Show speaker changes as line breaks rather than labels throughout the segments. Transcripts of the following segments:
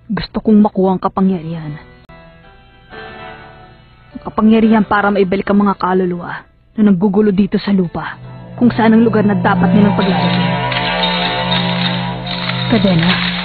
Gusto kong makuha ang kapangyarihan. Ang kapangyarihan para maibalik ang mga kaluluwa na nanggugulo dito sa lupa, kung saan ang lugar na dapat nilang paglalagyan. Cadena.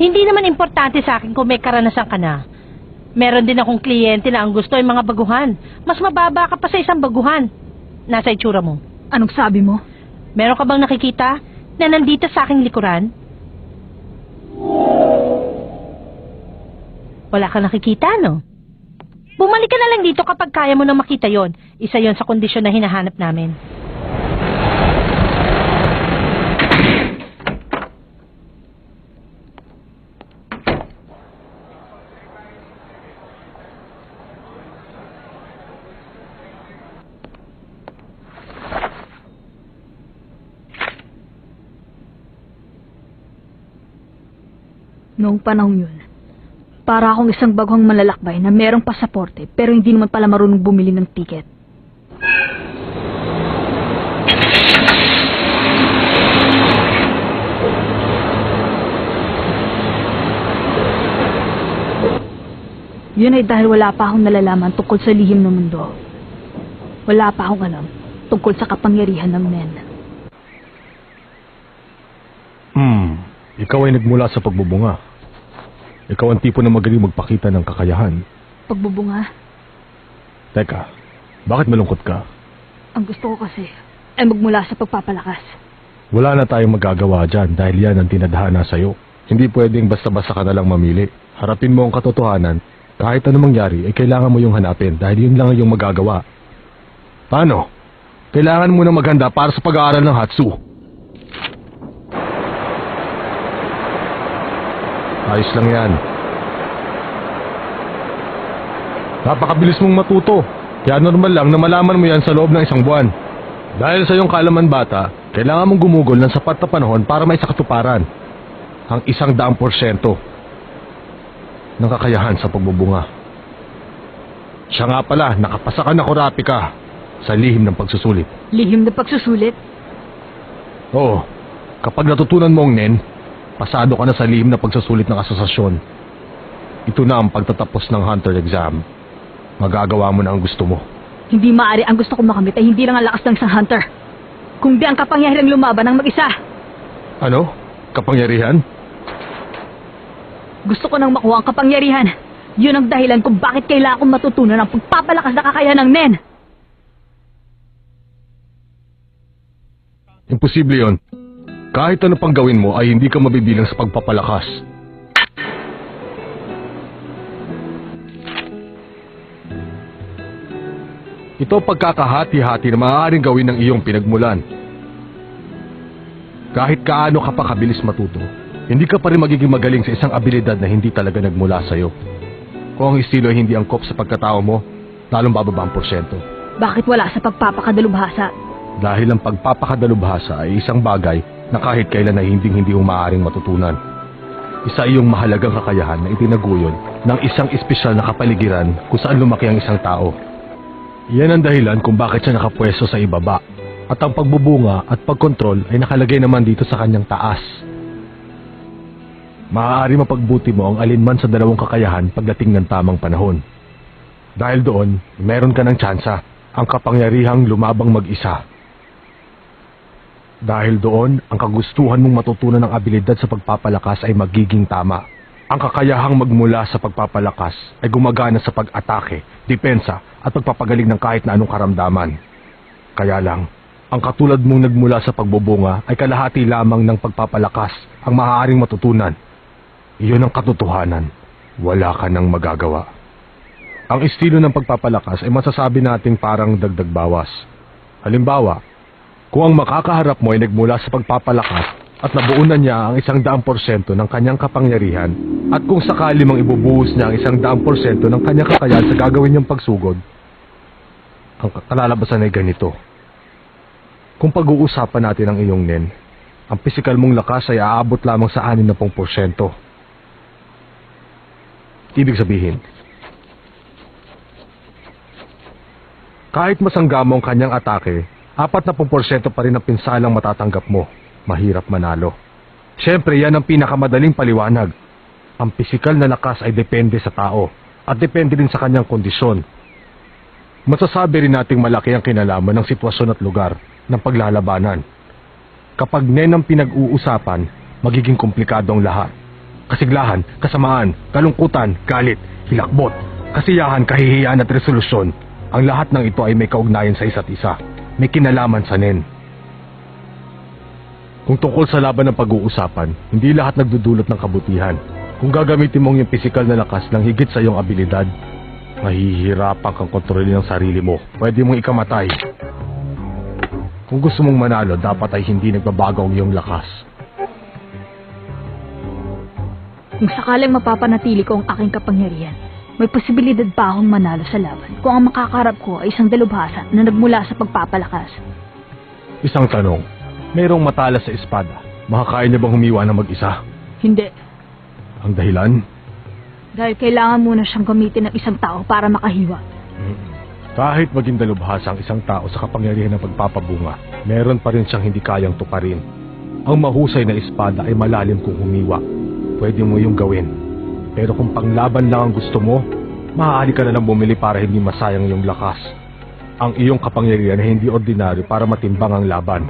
Hindi naman importante sa akin kung may karanasan ka na. Meron din akong kliyente na ang gusto ay mga baguhan. Mas mababa ka pa sa isang baguhan. Nasa itsura mo.
Anong sabi mo?
Meron ka bang nakikita na nandito sa aking likuran? Wala ka nakikita, no? Bumalik ka na lang dito kapag kaya mo na makita yon. Isa yon sa kondisyon na hinahanap namin.
Noong panahon yun, para akong isang baguhang malalakbay na merong pasaporte pero hindi naman pala marunong bumili ng tiket. Yun ay dahil wala pa akong nalalaman tungkol sa lihim ng mundo. Wala pa akong alam tungkol sa kapangyarihan ng men.
Ikaw ay nagmula sa pagbubunga. Ikaw ang tipo na magaling magpakita ng kakayahan.
Pagbubunga?
Teka, bakit malungkot ka?
Ang gusto ko kasi ay magmula sa pagpapalakas.
Wala na tayong magagawa dyan dahil yan ang tinadhana sa'yo. Hindi pwedeng basta-basta ka na lang mamili. Harapin mo ang katotohanan. Kahit ano mangyari, ay kailangan mo yung hanapin dahil yun lang ang yung magagawa. Paano? Kailangan mo na maghanda para sa pag-aaral ng Hatsu. Ayos lang yan. Napakabilis mong matuto. Kaya normal lang na malaman mo yan sa loob ng isang buwan. Dahil sa iyong kaalaman bata, kailangan mong gumugol ng sapat na panahon para may sakatuparan. Ang 100% ng kakayahan sa pagbubunga. Siya nga pala, nakapasa ka na Kurapika sa lihim ng pagsusulit.
Lihim na pagsusulit?
Oo. Kapag natutunan mo ang NEN, pasado ka na sa lihim na pagsusulit ng asosasyon. Ito na ang pagtatapos ng Hunter exam. Magagawa mo na ang gusto mo.
Hindi maaari ang gusto kong makamit ay hindi lang ang lakas ng isang hunter, kundi ang kapangyarihang lumaban ng mag-isa.
Ano? Kapangyarihan?
Gusto ko nang makuha ang kapangyarihan. Yun ang dahilan kung bakit kailangan kong matutunan ang pagpapalakas na kakayahan ng NEN.
Imposible yon. Kahit ano pang gawin mo ay hindi ka mabibilang sa pagpapalakas. Ito pagkakahati-hati na maaaring gawin ng iyong pinagmulan. Kahit kaano ka pa kabilis matuto, hindi ka pa rin magiging magaling sa isang abilidad na hindi talaga nagmula sa'yo. Kung ang estilo ay hindi angkop sa pagkatao mo, lalong bababa ang porsyento.
Bakit wala sa pagpapakadalubhasa?
Dahil ang pagpapakadalubhasa ay isang bagay na kahit kailan ay hindi mo maaaring matutunan. Isa iyong mahalagang kakayahan na itinaguyod ng isang espesyal na kapaligiran kung saan lumaki ang isang tao. Yan ang dahilan kung bakit siya nakapwesto sa ibaba. At ang pagbubunga at pagkontrol ay nakalagay naman dito sa kanyang taas. Maaari mapagbuti mo ang alinman sa dalawang kakayahan pagdating ng tamang panahon. Dahil doon, meron ka ng tsansa, ang kapangyarihang lumabang mag-isa. Dahil doon, ang kagustuhan mong matutunan ng abilidad sa pagpapalakas ay magiging tama. Ang kakayahang magmula sa pagpapalakas ay gumagana sa pag-atake, depensa at pagpapagaling ng kahit na anong karamdaman. Kaya lang, ang katulad mong nagmula sa pagbubunga ay kalahati lamang ng pagpapalakas ang maaaring matutunan. Iyon ang katotohanan. Wala ka nang magagawa. Ang estilo ng pagpapalakas ay masasabi nating parang dagdag bawas. Halimbawa, kung ang makakaharap mo ay nagmula sa pagpapalakas at nabuo na niya ang 100% ng kanyang kapangyarihan at kung sakali mang ibubuhos niya ang 100% ng kanyang kakayahan sa gagawin niyang pagsugod, ang kalalabasan ay ganito. Kung pag-uusapan natin ang iyong nen, ang pisikal mong lakas ay aabot lamang sa 60%. Ibig sabihin, kahit masangga mo ang kanyang atake, 40% pa rin ang pinsalang matatanggap mo. Mahirap manalo. Siyempre, yan ang pinakamadaling paliwanag. Ang pisikal na lakas ay depende sa tao at depende din sa kanyang kondisyon. Masasabi rin nating malaki ang kinalaman ng sitwasyon at lugar ng paglalabanan. Kapag nen ang pinag-uusapan, magiging komplikado ang lahat. Kasiglahan, kasamaan, kalungkutan, galit, hilakbot, kasiyahan, kahihiyan at resolusyon. Ang lahat ng ito ay may kaugnayan sa isa't isa. May kinalaman sa nen. Kung tungkol sa laban ng pag-uusapan, hindi lahat nagdudulot ng kabutihan. Kung gagamitin mong yung pisikal na lakas ng higit sa iyong abilidad, mahihirapan kang kontrolin ang sarili mo. Pwede mong ikamatay. Kung gusto mong manalo, dapat ay hindi nagbabago ang iyong lakas.
Kung sakaling mapapanatili ko ang aking kapangyarihan, may posibilidad pa akong manalo sa laban kung ang makakarap ko ay isang dalubhasa na nagmula sa pagpapalakas.
Isang tanong, mayroong matalas sa espada. Makakaya niya bang humiwa ng mag-isa?
Hindi.
Ang dahilan?
Dahil kailangan muna siyang gamitin ng isang tao para makahiwa.
Kahit maging dalubhasa ang isang tao sa kapangyarihan ng pagpapabunga, meron pa rin siyang hindi kayang tuparin. Ang mahusay na espada ay malalim kung humiwa. Pwede mo yung gawin. Pero kung panglaban lang ang gusto mo, maaari ka na lang bumili para hindi masayang iyong lakas. Ang iyong kapangyarihan ay hindi ordinaryo para matimbang ang laban.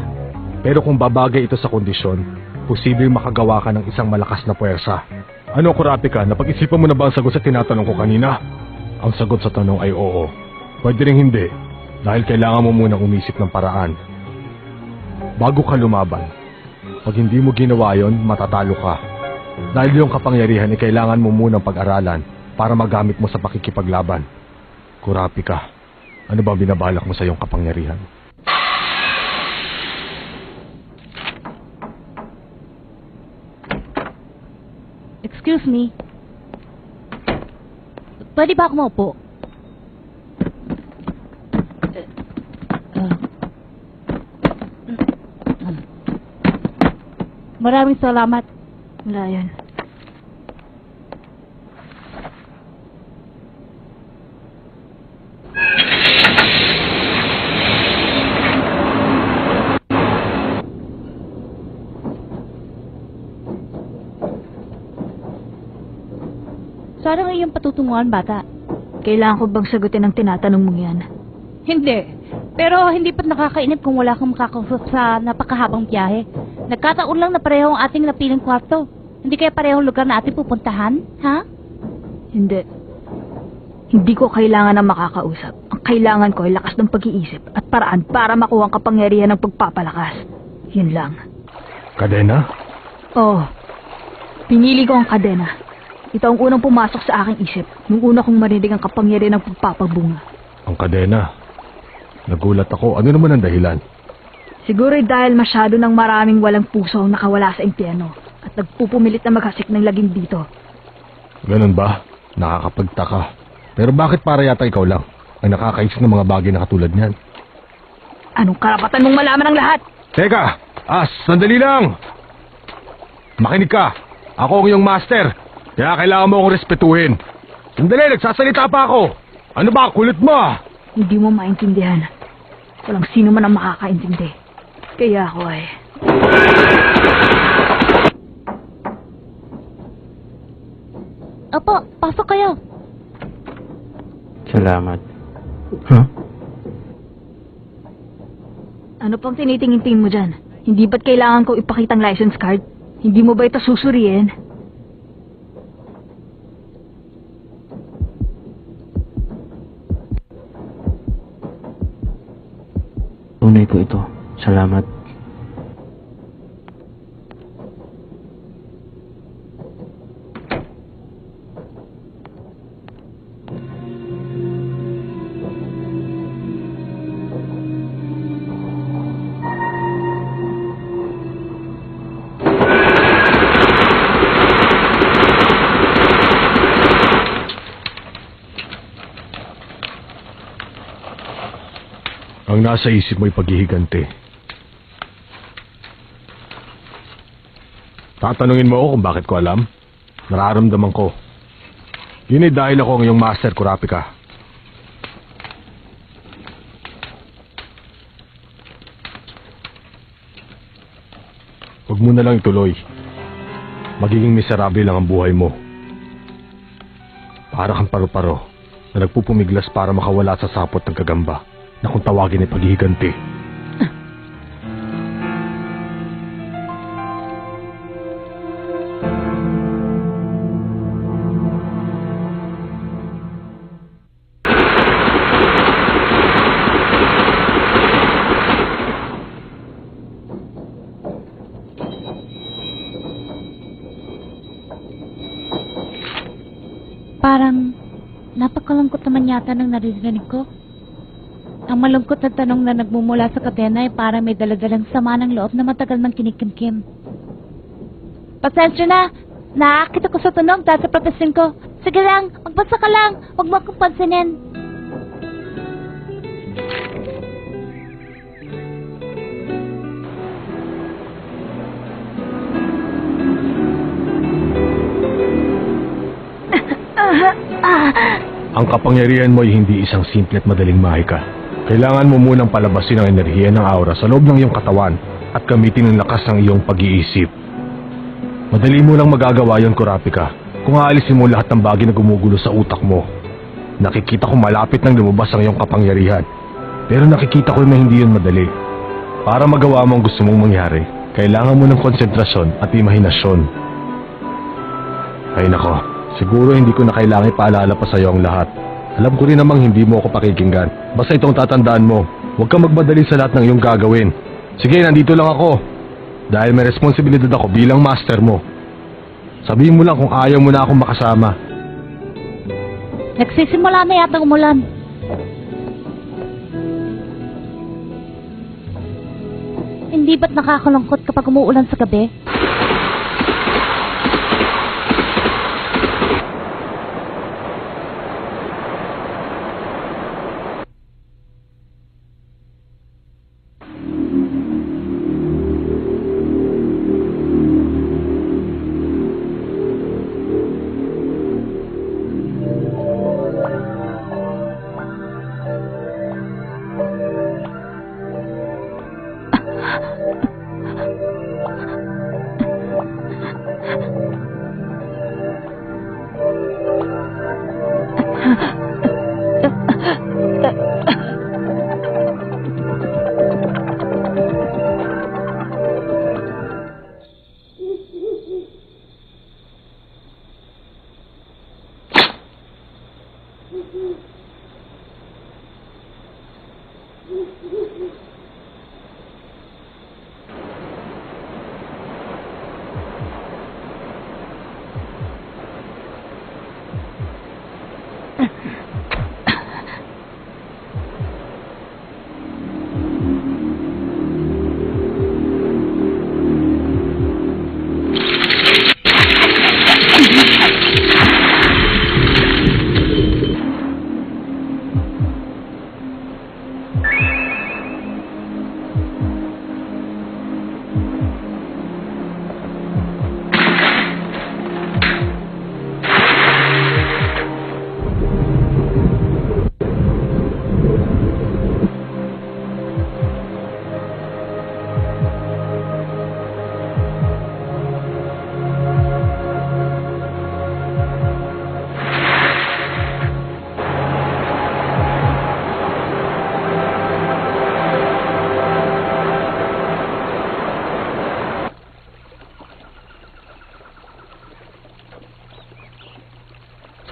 Pero kung babagay ito sa kondisyon, posibleng makagawa ka ng isang malakas na puwersa. Ano, Kurapika, napag-isipan mo na ba ang sagot sa tinatanong ko kanina? Ang sagot sa tanong ay oo. Pwede rin hindi, dahil kailangan mo munang umisip ng paraan. Bago ka lumaban, pag hindi mo ginawa yon, matatalo ka. Dahil yung kapangyarihan ay kailangan mo munang pag-aralan para magamit mo sa pakikipaglaban. Kurapika, ano ba binabalak mo sa iyong kapangyarihan?
Excuse me. Pwede ba ako maupo? Maraming salamat.
Wala yan.
Saan ang iyong patutunguhan, bata?
Kailangan ko bang sagutin ang tinatanong mong yan?
Hindi. Pero hindi pa't nakakainip kung wala kang makakausap sa napakahabang biyahe. Nagkataon lang na pareho ang ating napiling kwarto. Hindi kaya parehong lugar na ating pupuntahan, ha?
Hindi. Hindi ko kailangan ng makakausap. Ang kailangan ko ay lakas ng pag-iisip at paraan para makuha ang kapangyarihan ng pagpapalakas. Yun lang.
Kadena?
Oo. Pinili ko ang kadena. Ito ang unang pumasok sa aking isip nung una kong marinig ang kapangyarihan ng pagpapabunga.
Ang kadena. Nagulat ako. Ano naman ang dahilan?
Siguro dahil masyado ng maraming walang puso ang nakawala sa impyerno at nagpupumilit na maghasik ng lagim dito.
Ganun ba? Nakakapagtaka. Pero bakit para yata ikaw lang ang nakakaisip ng mga bagay na katulad niyan?
Anong karapatan mong malaman ang lahat?
Teka! Sandali lang! Makinig ka! Ako ang iyong master! Kaya kailangan mo akong respetuhin. Sandali, nagsasalita pa ako! Ano ba? Kulit mo ah!
Hindi mo maintindihan. Walang sino man ang makakaintindi. Kaya ako ay...
Opo, pasok kayo.
Salamat. Huh?
Ano pang tinitingin-tingin mo dyan? Hindi ba't kailangan ko ipakitang license card? Hindi mo ba ito susuriin?
Tunay ko ito. Salamat.
Ang nasa isip mo'y paghihiganti. Tatanungin mo ako kung bakit ko alam? Nararamdaman ko. Yun ay dahil ako ang iyong master, Kurapika. Huwag mo na lang ituloy. Magiging miserable lang ang buhay mo. Para kang paru-paro na nagpupumiglas para makawala sa sapot ng kagamba na kung tawagin ay paghihiganti.
Parang napakalungkot naman yata ng naririnig ko. Ang malungkot na tanong na nagmumula sa kadena ay parang may daladalang sama ng loob na matagal nang kinikimkim. Pasensya na! Nakakita ko sa tunog dahil sa protestin ko. Sige lang, magbasa ka lang. Huwag mo akong pansinin.
Ang kapangyarihan mo ay hindi isang simple at madaling mahika. Kailangan mo munang palabasin ang enerhiya ng aura sa loob ng iyong katawan at gamitin ang lakas ng iyong pag-iisip. Madali mo lang magagawa yon, Kurapika, kung aalisin mo lahat ng bagay na gumugulo sa utak mo. Nakikita ko malapit nang lumabas ang iyong kapangyarihan, pero nakikita ko na hindi yun madali. Para magawa mo ang gusto mong mangyari, kailangan mo ng konsentrasyon at imahinasyon. Ay nako, siguro hindi ko na kailangan ipaalala pa sa iyo ang lahat. Alam ko rin namang hindi mo ako pakikinggan. Basta itong tatandaan mo, huwag kang magmadali sa lahat ng iyong gagawin. Sige, nandito lang ako. Dahil may responsibilidad ako bilang master mo. Sabihin mo lang kung ayaw mo na akong makasama.
Nagsisimula na yata umulan. Hindi ba't nakakalungkot kapag umuulan sa gabi?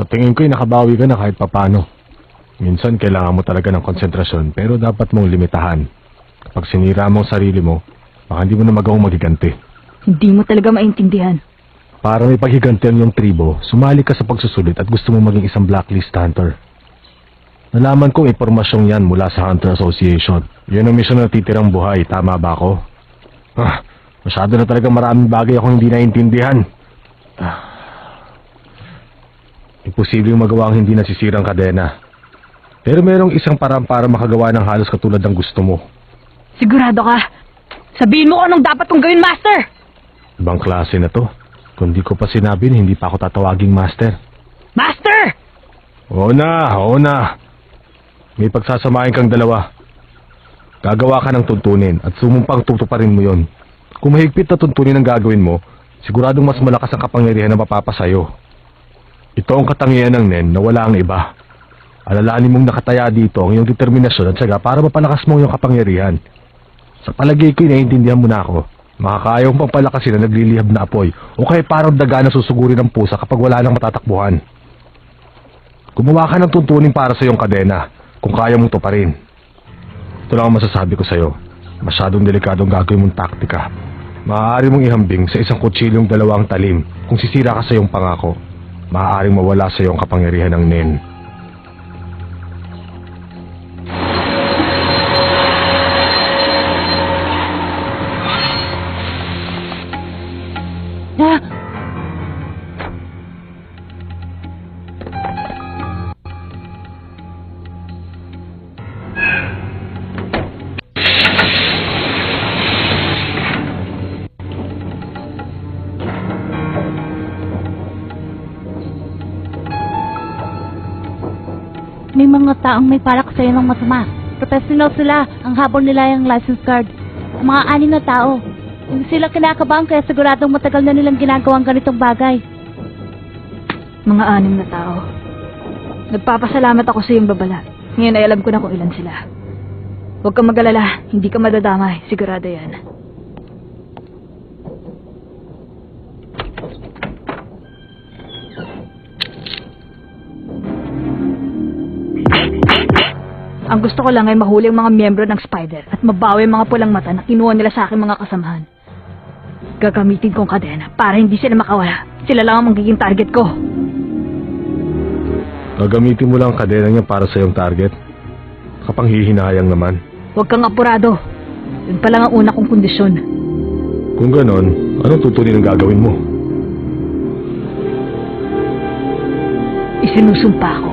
Sa tingin ko'y nakabawi ka na kahit papano. Minsan kailangan mo talaga ng konsentrasyon pero dapat mong limitahan. Kapag sinira mo ang sarili mo, baka hindi mo na magawang maghiganti.
Hindi mo talaga maintindihan.
Para may paghigantihan yung tribo, sumali ka sa pagsusulit at gusto mo maging isang blacklist hunter. Nalaman kong impormasyong yan mula sa Hunter Association. Yun ang misyon na titirang buhay, tama ba ako? Masyado na talaga maraming bagay akong hindi naintindihan. Imposibleng magawa ang hindi nasisirang kadena. Pero merong isang paraan para makagawa ng halos katulad ng gusto mo.
Sigurado ka? Sabihin mo kung anong dapat kong gawin, Master!
Ibang klase na to. Kung di ko pa sinabi, hindi pa ako tatawaging Master.
Master!
Oo na. May pagsasamahin kang dalawa. Gagawa ka ng tuntunin at sumumpang tutuparin mo yon. Kung mahigpit na tuntunin ang gagawin mo, siguradong mas malakas ang kapangyarihan na mapapasayo. Ito ang katangian ng Nen na wala ang iba. Alalahanin mong nakataya dito ang iyong determinasyon at syaga para mapalakas mo ang iyong kapangyarihan. Sa palagay ko'y naiintindihan mo na ako. Makakaya mong pampalakasin na naglilihab na apoy o kaya parang daga na susugurin ng pusa kapag wala nang matatakbuhan. Gumawa ka ng tuntunin para sa iyong kadena kung kaya mong tuparin. Ito lang ang masasabi ko sa iyo. Masyadong delikadong gagawin mong taktika. Maaari mong ihambing sa isang kutsilyong dalawang talim kung sisira ka sa iyong pangako. Maaaring mawala sa iyong kapangyarihan ng Nen.
Ah! May mga taong may palak sa'yo ng masama. Professional sila. Ang habol nila yung license card. Ang mga 6 na tao. Hindi sila kinakabahan kaya siguradong matagal na nilang ginagawang ganitong bagay.
Mga 6 na tao. Nagpapasalamat ako sa iyong babala. Ngayon ay alam ko na kung ilan sila. Huwag kang mag-alala. Hindi ka madadamay. Sigurado yan. Ang gusto ko lang ay mahuli ang mga miyembro ng Spider at mabawi ang mga pulang mata na kinuha nila sa aking mga kasamahan. Gagamitin kong kadena para hindi sila makawala. Sila lang ang magiging target ko.
Gagamitin mo lang ang kadena niya para sa iyong target? Kapanghihinayang naman.
Huwag kang apurado. Yun pa lang ang una kong kondisyon.
Kung ganon, anong tutunin ang gagawin mo?
Isinusumpa ko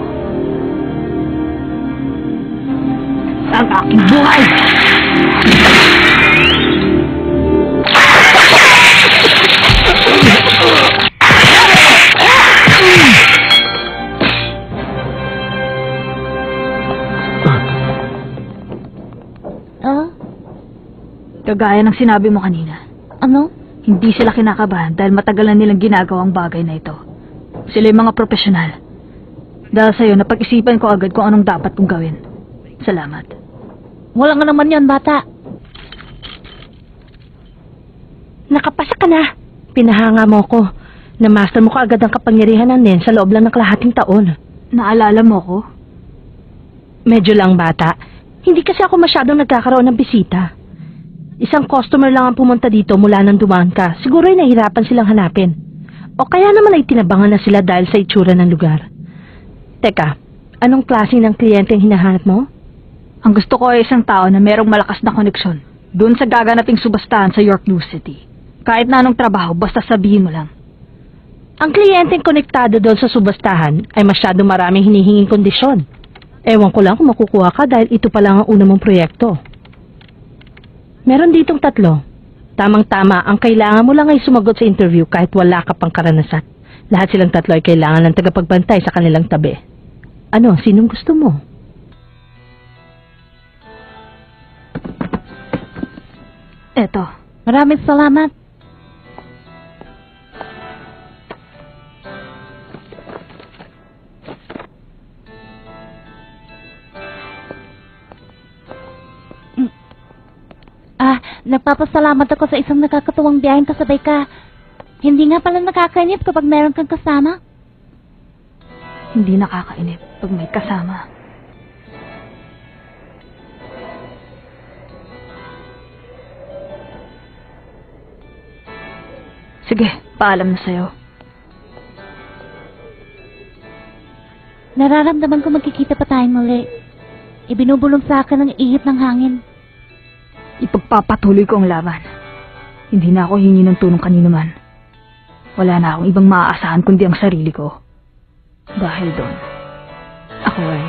ang aking buhay! Kagaya ng sinabi mo kanina.
Ano?
Hindi sila kinakabahan dahil matagal na nilang ginagawang bagay na ito. Sila yung mga profesional. Dahil sa'yo, napag-isipan ko agad kung anong dapat kong gawin. Salamat.
Wala nga naman yan, bata.
Nakapasa ka na. Pinahanga mo ko. Na-master mo ko agad ang kapangyarihan ng Nen sa loob lang ng kalahating taon.
Naalala mo ko?
Medyo lang bata. Hindi kasi ako masyadong nagkakaroon ng bisita. Isang customer lang ang pumunta dito mula nang dumaan ka. Siguro ay nahirapan silang hanapin. O kaya naman ay tinabangan na sila dahil sa itsura ng lugar. Teka, anong klase ng kliyente ang hinahanap mo?
Ang gusto ko ay isang tao na merong malakas na koneksyon doon sa gaganaping subastahan sa York New City. Kahit na anong trabaho, basta sabihin mo lang.
Ang kliyenteng konektado doon sa subastahan ay masyadong maraming hinihinging kondisyon. Ewan ko lang kung makukuha ka dahil ito pa lang ang una mong proyekto. Meron ditong 3. Tamang-tama, ang kailangan mo lang ay sumagot sa interview kahit wala ka pang karanasan. Lahat silang 3 ay kailangan ng tagapagbantay sa kanilang tabi. Ano, sinong gusto mo?
Eto.
Maraming salamat. Nagpapasalamat ako sa isang nakakatuwang biyaheng kasabay ka. Hindi nga pala nakakainip kapag meron kang kasama.
Hindi nakakainip pag may kasama. Sige, paalam na sa'yo.
Nararamdaman ko magkikita pa tayong muli. Ibinubulong sa akin ang ihip ng hangin.
Ipagpapatuloy ko ang laban. Hindi na ako hingi ng tulong kanino man. Wala na akong ibang maaasahan kundi ang sarili ko. Dahil doon, ako ay